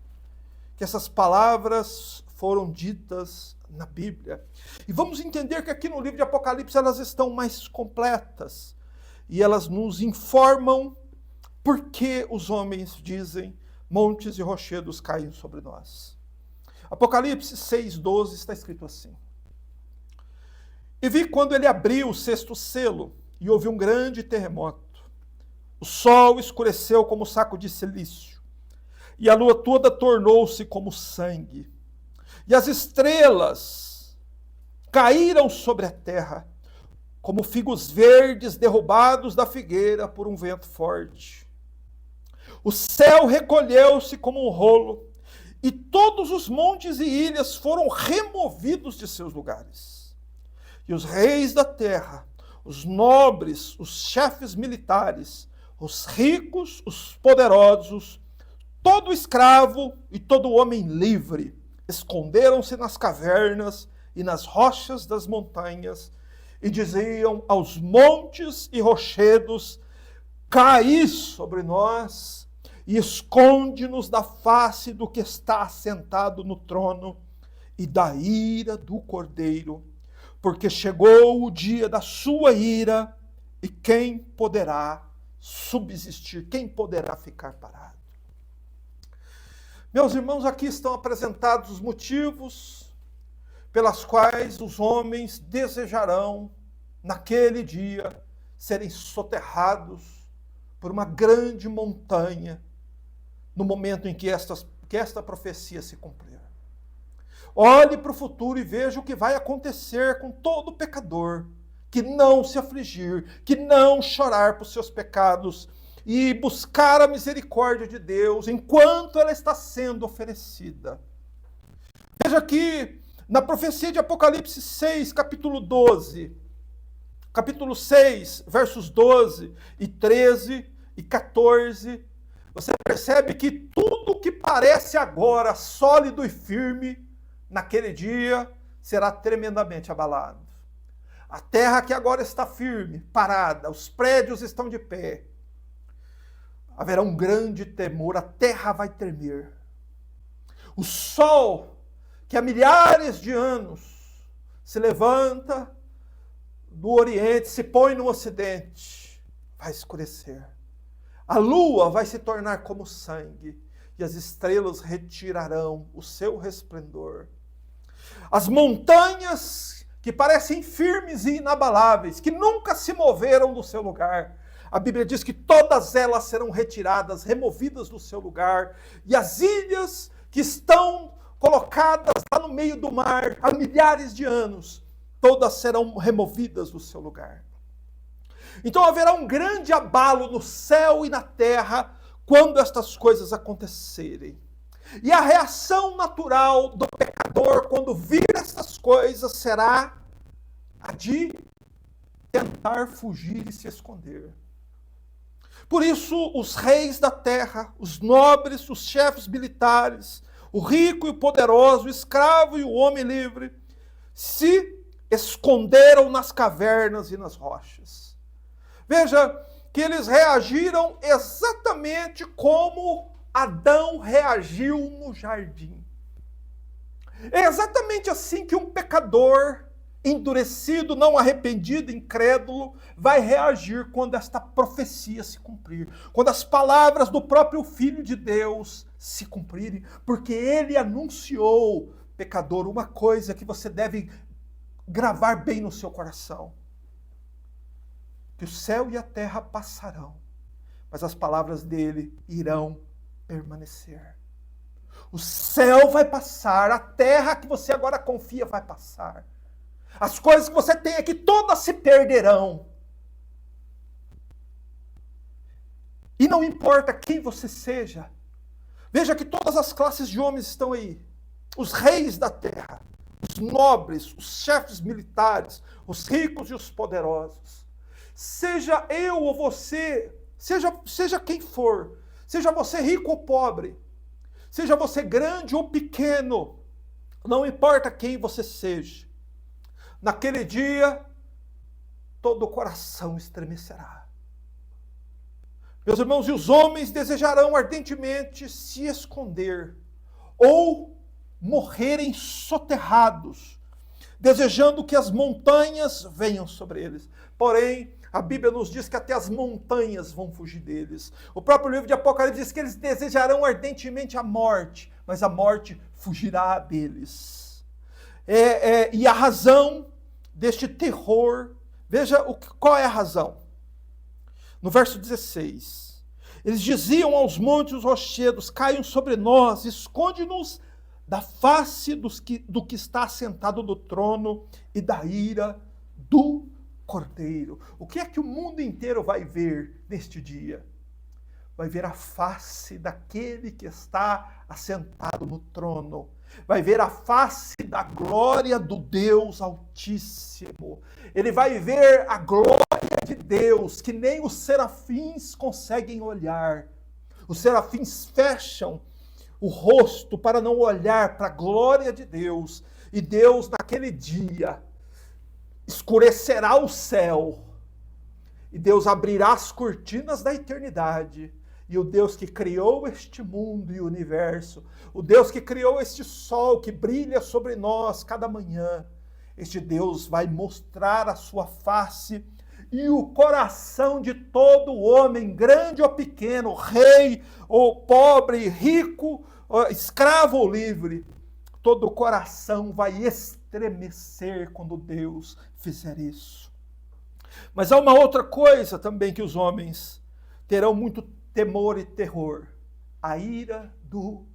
que essas palavras foram ditas na Bíblia. E vamos entender que aqui no livro de Apocalipse elas estão mais completas. E elas nos informam por que os homens dizem montes e rochedos caem sobre nós. Apocalipse 6:12 está escrito assim. E vi quando ele abriu o sexto selo, e houve um grande terremoto. O sol escureceu como saco de cilício, e a lua toda tornou-se como sangue. E as estrelas caíram sobre a terra, como figos verdes derrubados da figueira por um vento forte. O céu recolheu-se como um rolo, e todos os montes e ilhas foram removidos de seus lugares. E os reis da terra, os nobres, os chefes militares, os ricos, os poderosos, todo escravo e todo homem livre esconderam-se nas cavernas e nas rochas das montanhas e diziam aos montes e rochedos: caí sobre nós e esconde-nos da face do que está assentado no trono e da ira do Cordeiro, porque chegou o dia da sua ira e quem poderá subsistir, quem poderá ficar parado? Meus irmãos, aqui estão apresentados os motivos pelas quais os homens desejarão, naquele dia, serem soterrados por uma grande montanha, no momento em que esta profecia se cumprir. Olhe para o futuro e veja o que vai acontecer com todo pecador que não se afligir, que não chorar por seus pecados, e buscar a misericórdia de Deus enquanto ela está sendo oferecida. Veja aqui, na profecia de Apocalipse 6, capítulo 12, capítulo 6, versos 12 e 13 e 14, você percebe que tudo que parece agora sólido e firme, naquele dia, será tremendamente abalado. A terra que agora está firme, parada, os prédios estão de pé. Haverá um grande temor, a terra vai tremer. O sol, que há milhares de anos se levanta do Oriente, se põe no Ocidente, vai escurecer. A lua vai se tornar como sangue, e as estrelas retirarão o seu resplendor. As montanhas que parecem firmes e inabaláveis, que nunca se moveram do seu lugar, a Bíblia diz que todas elas serão retiradas, removidas do seu lugar, e as ilhas que estão colocadas lá no meio do mar há milhares de anos, todas serão removidas do seu lugar. Então haverá um grande abalo no céu e na terra quando estas coisas acontecerem. E a reação natural do pecador quando vir essas coisas será a de tentar fugir e se esconder. Por isso, os reis da terra, os nobres, os chefes militares, o rico e o poderoso, o escravo e o homem livre, se esconderam nas cavernas e nas rochas. Veja que eles reagiram exatamente como Adão reagiu no jardim. É exatamente assim que um pecador endurecido, não arrependido, incrédulo, vai reagir quando esta profecia se cumprir. Quando as palavras do próprio Filho de Deus se cumprirem. Porque ele anunciou, pecador, uma coisa que você deve gravar bem no seu coração. Que o céu e a terra passarão, mas as palavras dele irão permanecer. O céu vai passar, a terra que você agora confia vai passar. As coisas que você tem aqui todas se perderão. E não importa quem você seja. Veja que todas as classes de homens estão aí. Os reis da terra, os nobres, os chefes militares, os ricos e os poderosos. Seja eu ou você, seja quem for, seja você rico ou pobre, seja você grande ou pequeno, não importa quem você seja, naquele dia, todo o coração estremecerá. Meus irmãos, e os homens desejarão ardentemente se esconder, ou morrerem soterrados, desejando que as montanhas venham sobre eles. Porém, a Bíblia nos diz que até as montanhas vão fugir deles. O próprio livro de Apocalipse diz que eles desejarão ardentemente a morte, mas a morte fugirá deles. E a razão deste terror, veja qual é a razão. No verso 16, eles diziam aos montes e os rochedos, caiam sobre nós, esconde-nos da face do que está assentado no trono e da ira do Cordeiro. O que é que o mundo inteiro vai ver neste dia? Vai ver a face daquele que está assentado no trono. Vai ver a face da glória do Deus Altíssimo. Ele vai ver a glória de Deus que nem os serafins conseguem olhar. Os serafins fecham o rosto para não olhar para a glória de Deus. E Deus, naquele dia, escurecerá o céu. E Deus abrirá as cortinas da eternidade. E o Deus que criou este mundo e o universo, o Deus que criou este sol que brilha sobre nós cada manhã, este Deus vai mostrar a sua face e o coração de todo homem, grande ou pequeno, rei ou pobre, rico, escravo ou livre, todo o coração vai estremecer quando Deus fizer isso. Mas há uma outra coisa também que os homens terão muito temor e terror: a ira do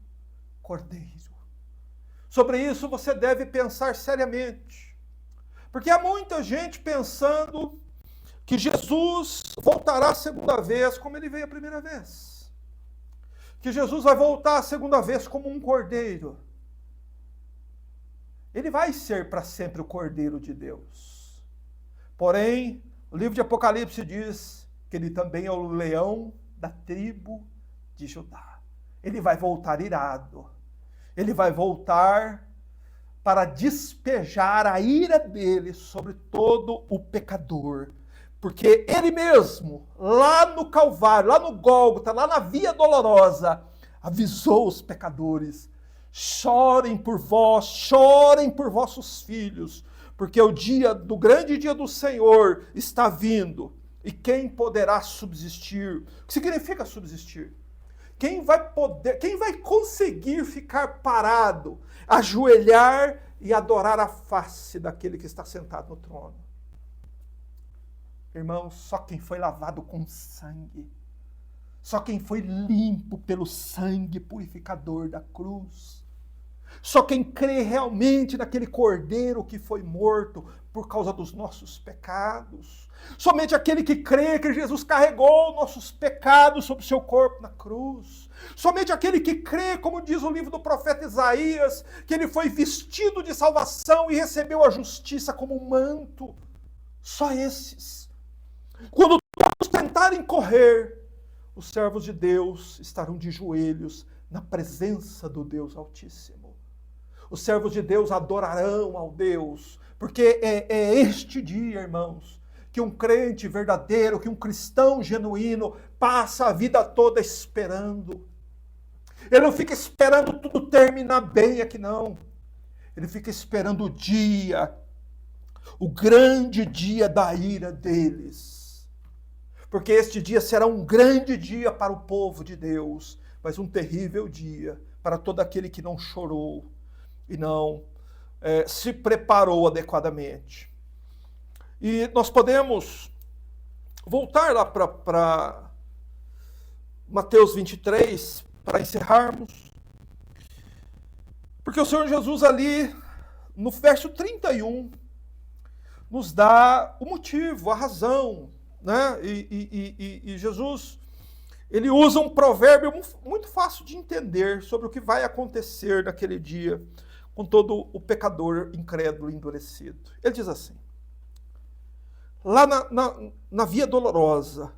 Cordeiro. Sobre isso você deve pensar seriamente, porque há muita gente pensando que Jesus voltará a segunda vez como ele veio a primeira vez, que Jesus vai voltar a segunda vez como um cordeiro. Ele vai ser para sempre o Cordeiro de Deus. Porém, o livro de Apocalipse diz que ele também é o leão da tribo de Judá. Ele vai voltar irado. Ele vai voltar para despejar a ira dele sobre todo o pecador. Porque ele mesmo, lá no Calvário, lá no Gólgota, lá na Via Dolorosa, avisou os pecadores: chorem por vós, chorem por vossos filhos, porque o grande dia do Senhor está vindo. E quem poderá subsistir? O que significa subsistir? Quem vai conseguir ficar parado, ajoelhar e adorar a face daquele que está sentado no trono? Irmãos, só quem foi lavado com sangue, só quem foi limpo pelo sangue purificador da cruz, só quem crê realmente naquele cordeiro que foi morto por causa dos nossos pecados, somente aquele que crê que Jesus carregou nossos pecados sobre o seu corpo na cruz, somente aquele que crê, como diz o livro do profeta Isaías, que ele foi vestido de salvação e recebeu a justiça como um manto, só esses. Quando todos tentarem correr, os servos de Deus estarão de joelhos na presença do Deus Altíssimo. Os servos de Deus adorarão ao Deus, porque é este dia, irmãos, que um crente verdadeiro, que um cristão genuíno passa a vida toda esperando. Ele não fica esperando tudo terminar bem aqui, não. Ele fica esperando o dia, o grande dia da ira deles. Porque este dia será um grande dia para o povo de Deus, mas um terrível dia para todo aquele que não chorou e não se preparou adequadamente. E nós podemos voltar lá para Mateus 23, para encerrarmos. Porque o Senhor Jesus ali, no verso 31, nos dá o motivo, a razão, né? E Jesus, ele usa um provérbio muito fácil de entender sobre o que vai acontecer naquele dia com todo o pecador incrédulo e endurecido. Ele diz assim: lá na Via Dolorosa,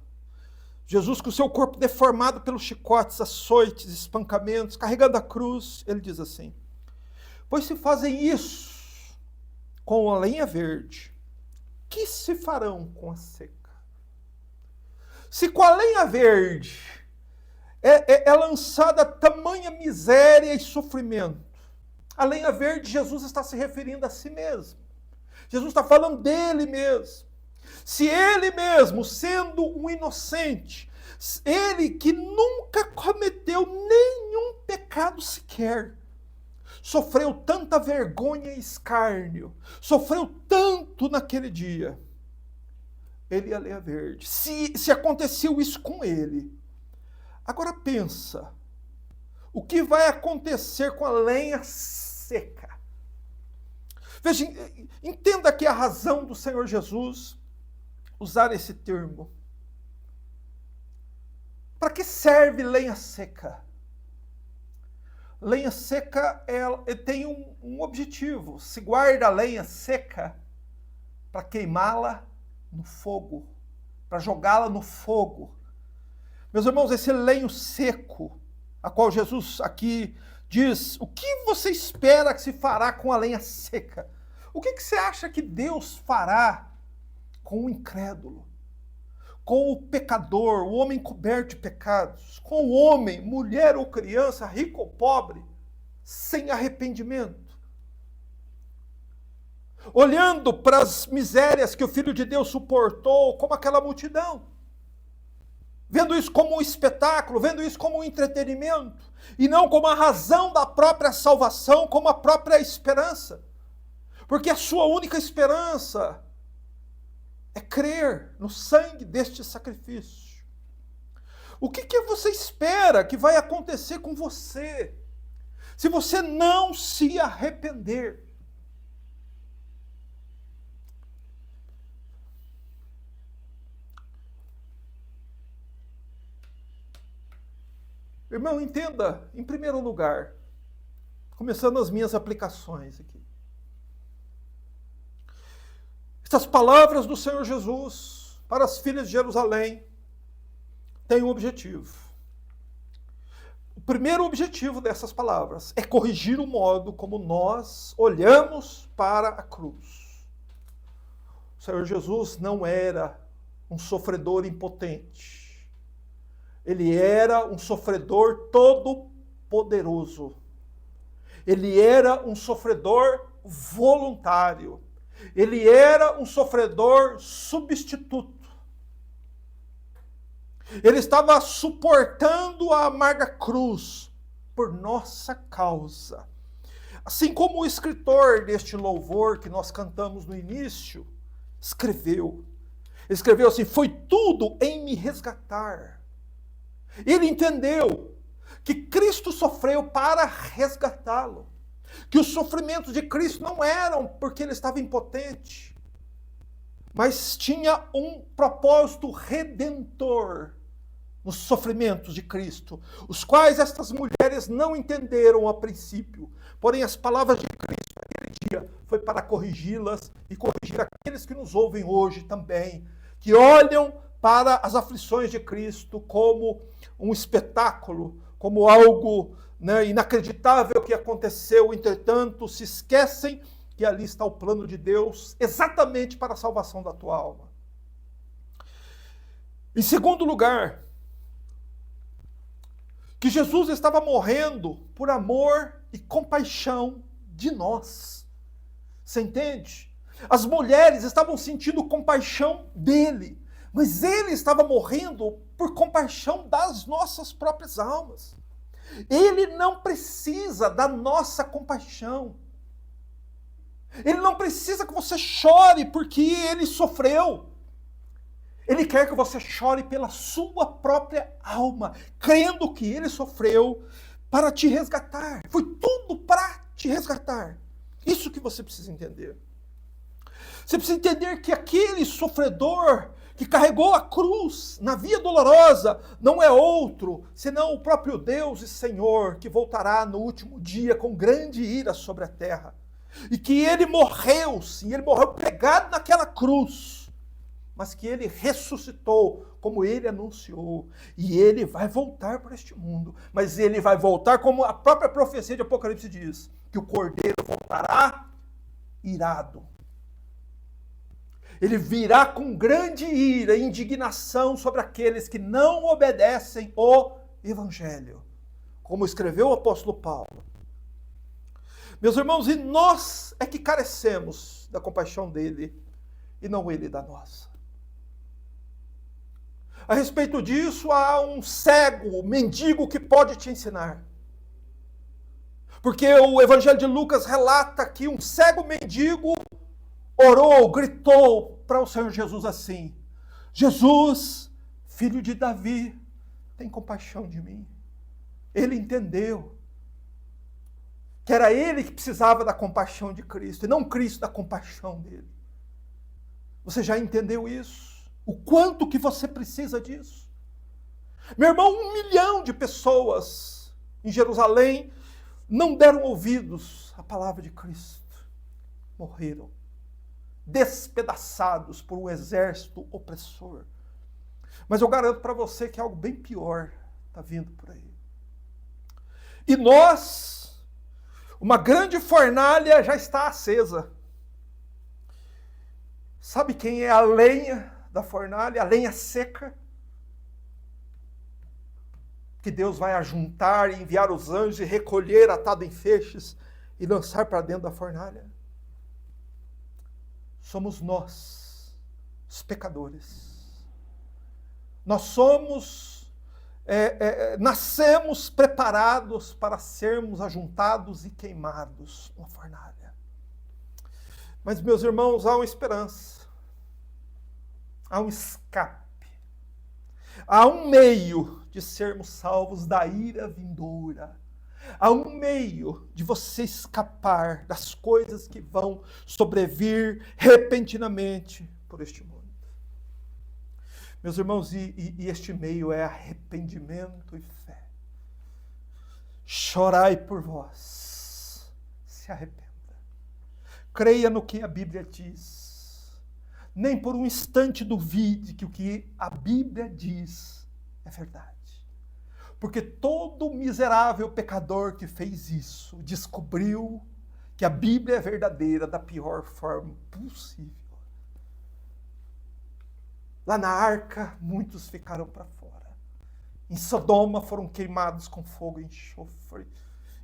Jesus, com o seu corpo deformado pelos chicotes, açoites, espancamentos, carregando a cruz, ele diz assim: pois se fazem isso com a lenha verde, que se farão com a seca? Se com a lenha verde é lançada tamanha miséria e sofrimento, a lenha verde, Jesus está se referindo a si mesmo. Jesus está falando dele mesmo. Se ele mesmo, sendo um inocente, ele que nunca cometeu nenhum pecado sequer, sofreu tanta vergonha e escárnio, sofreu tanto naquele dia, ele e a lenha verde. Se aconteceu isso com ele, agora pensa, o que vai acontecer com a lenha seca? Veja, entenda aqui a razão do Senhor Jesus usar esse termo. Para que serve lenha seca? Lenha seca tem um objetivo. Se guarda a lenha seca para queimá-la no fogo, para jogá-la no fogo. Meus irmãos, esse lenho seco, a qual Jesus aqui diz, o que você espera que se fará com a lenha seca? O que você acha que Deus fará com o incrédulo, com o pecador, o homem coberto de pecados, com o homem, mulher ou criança, rico ou pobre, sem arrependimento? Olhando para as misérias que o Filho de Deus suportou, como aquela multidão, vendo isso como um espetáculo, vendo isso como um entretenimento, e não como a razão da própria salvação, como a própria esperança. Porque a sua única esperança é crer no sangue deste sacrifício. O que você espera que vai acontecer com você se você não se arrepender? Irmão, entenda, em primeiro lugar, começando as minhas aplicações aqui. Estas palavras do Senhor Jesus para as filhas de Jerusalém tem um objetivo. O primeiro objetivo dessas palavras é corrigir o modo como nós olhamos para a cruz. O Senhor Jesus não era um sofredor impotente. Ele era um sofredor todo-poderoso. Ele era um sofredor voluntário. Ele era um sofredor substituto. Ele estava suportando a amarga cruz por nossa causa. Assim como o escritor deste louvor que nós cantamos no início, escreveu assim: foi tudo em me resgatar. Ele entendeu que Cristo sofreu para resgatá-lo. Que os sofrimentos de Cristo não eram porque ele estava impotente, mas tinha um propósito redentor nos sofrimentos de Cristo, os quais estas mulheres não entenderam a princípio. Porém, as palavras de Cristo naquele dia foi para corrigi-las e corrigir aqueles que nos ouvem hoje também, que olham para as aflições de Cristo como um espetáculo, como algo inacreditável que aconteceu, entretanto, se esquecem que ali está o plano de Deus exatamente para a salvação da tua alma. Em segundo lugar, que Jesus estava morrendo por amor e compaixão de nós. Você entende? As mulheres estavam sentindo compaixão dele, mas ele estava morrendo por compaixão das nossas próprias almas. Ele não precisa da nossa compaixão. Ele não precisa que você chore porque ele sofreu. Ele quer que você chore pela sua própria alma, crendo que ele sofreu para te resgatar. Foi tudo para te resgatar. Isso que você precisa entender. Você precisa entender que aquele sofredor que carregou a cruz na via dolorosa não é outro, senão o próprio Deus e Senhor, que voltará no último dia com grande ira sobre a terra. E que ele morreu, sim, ele morreu pregado naquela cruz, mas que ele ressuscitou, como ele anunciou. E ele vai voltar para este mundo, mas ele vai voltar como a própria profecia de Apocalipse diz, que o Cordeiro voltará irado. Ele virá com grande ira e indignação sobre aqueles que não obedecem o Evangelho, como escreveu o apóstolo Paulo. Meus irmãos, e nós é que carecemos da compaixão dele, e não ele da nossa. A respeito disso, há um cego, mendigo que pode te ensinar. Porque o Evangelho de Lucas relata que um cego mendigo orou, gritou para o Senhor Jesus assim: Jesus, filho de Davi, tem compaixão de mim. Ele entendeu que era ele que precisava da compaixão de Cristo, e não Cristo da compaixão dele. Você já entendeu isso? O quanto que você precisa disso? Meu irmão, 1 milhão de pessoas em Jerusalém não deram ouvidos à palavra de Cristo. Morreram, despedaçados por um exército opressor. Mas eu garanto para você que algo bem pior está vindo por aí. E nós, uma grande fornalha já está acesa. Sabe quem é a lenha da fornalha? A lenha seca? Que Deus vai ajuntar e enviar os anjos e recolher atado em feixes e lançar para dentro da fornalha. Somos nós, os pecadores. Nós somos, nascemos preparados para sermos ajuntados e queimados na fornalha. Mas, meus irmãos, há uma esperança. Há um escape. Há um meio de sermos salvos da ira vindoura. Há um meio de você escapar das coisas que vão sobrevir repentinamente por este mundo. Meus irmãos, e este meio é arrependimento e fé. Chorai por vós, se arrependa. Creia no que a Bíblia diz. Nem por um instante duvide que o que a Bíblia diz É verdade. Porque todo miserável pecador que fez isso descobriu que a Bíblia é verdadeira da pior forma possível. Lá na arca, muitos ficaram para fora. Em Sodoma foram queimados com fogo e enxofre.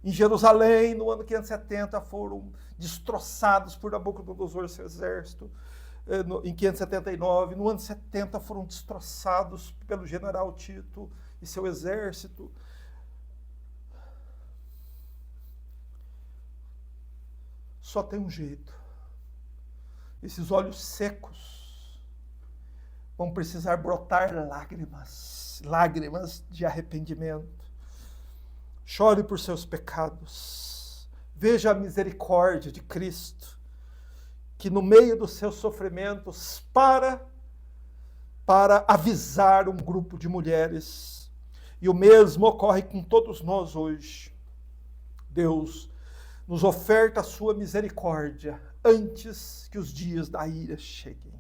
Em Jerusalém, no ano 570, foram destroçados por Nabucodonosor e seu exército. Em 579, no ano 70, foram destroçados pelo general Tito e seu exército. Só tem um jeito. Esses olhos secos vão precisar brotar lágrimas, lágrimas de arrependimento. Chore por seus pecados. Veja a misericórdia de Cristo, que no meio dos seus sofrimentos para avisar um grupo de mulheres. E o mesmo ocorre com todos nós hoje. Deus nos oferta a sua misericórdia antes que os dias da ira cheguem.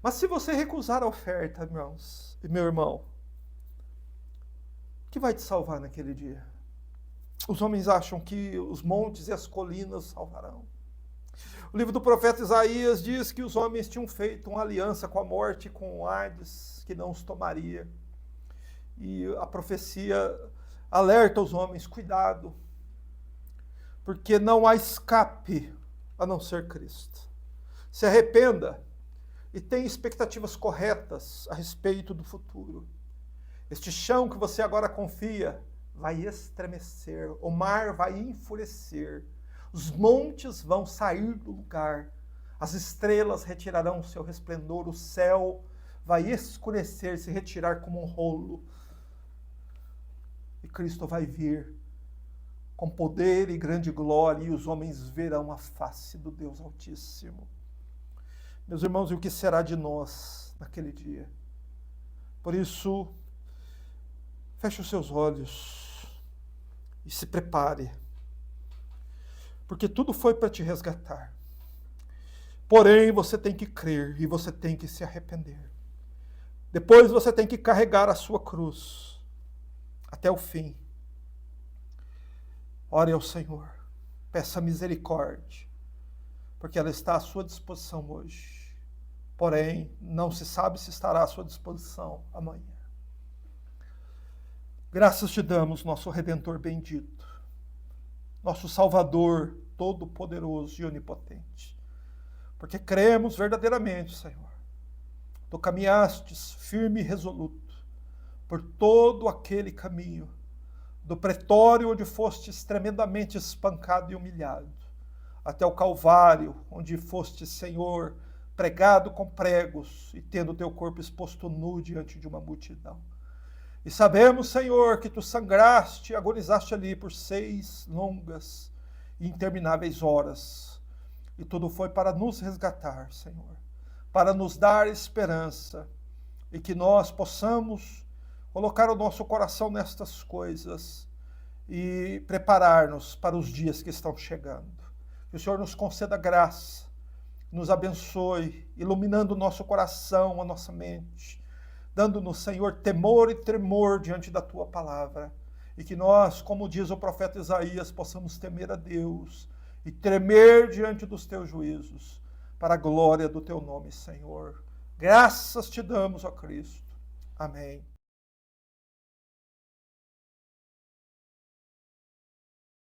Mas se você recusar a oferta, irmãos e meu irmão, o que vai te salvar naquele dia? Os homens acham que os montes e as colinas salvarão. O livro do profeta Isaías diz que os homens tinham feito uma aliança com a morte, com o Hades, que não os tomaria. E a profecia alerta os homens, cuidado, porque não há escape a não ser Cristo. Se arrependa e tenha expectativas corretas a respeito do futuro. Este chão que você agora confia vai estremecer, o mar vai enfurecer, os montes vão sair do lugar, as estrelas retirarão o seu resplendor, o céu vai escurecer, se retirar como um rolo. E Cristo vai vir com poder e grande glória, e os homens verão a face do Deus Altíssimo. Meus irmãos, e o que será de nós naquele dia? Por isso, feche os seus olhos e se prepare, porque tudo foi para te resgatar. Porém, você tem que crer e você tem que se arrepender. Depois você tem que carregar a sua cruz até o fim. Ore ao Senhor, peça misericórdia, porque ela está à sua disposição hoje. Porém, não se sabe se estará à sua disposição amanhã. Graças te damos, nosso Redentor bendito, nosso Salvador todo-poderoso e onipotente, porque cremos verdadeiramente, Senhor, tu caminhastes firme e resoluto por todo aquele caminho, do pretório onde fostes tremendamente espancado e humilhado, até o Calvário, onde fostes, Senhor, pregado com pregos e tendo teu corpo exposto nu diante de uma multidão. E sabemos, Senhor, que tu sangraste e agonizaste ali por 6 longas e intermináveis horas. E tudo foi para nos resgatar, Senhor, para nos dar esperança e que nós possamos colocar o nosso coração nestas coisas e preparar-nos para os dias que estão chegando. Que o Senhor nos conceda graça, nos abençoe, iluminando o nosso coração, a nossa mente, dando-nos, Senhor, temor e tremor diante da Tua palavra. E que nós, como diz o profeta Isaías, possamos temer a Deus e tremer diante dos Teus juízos, para a glória do Teu nome, Senhor. Graças te damos, ó Cristo. Amém.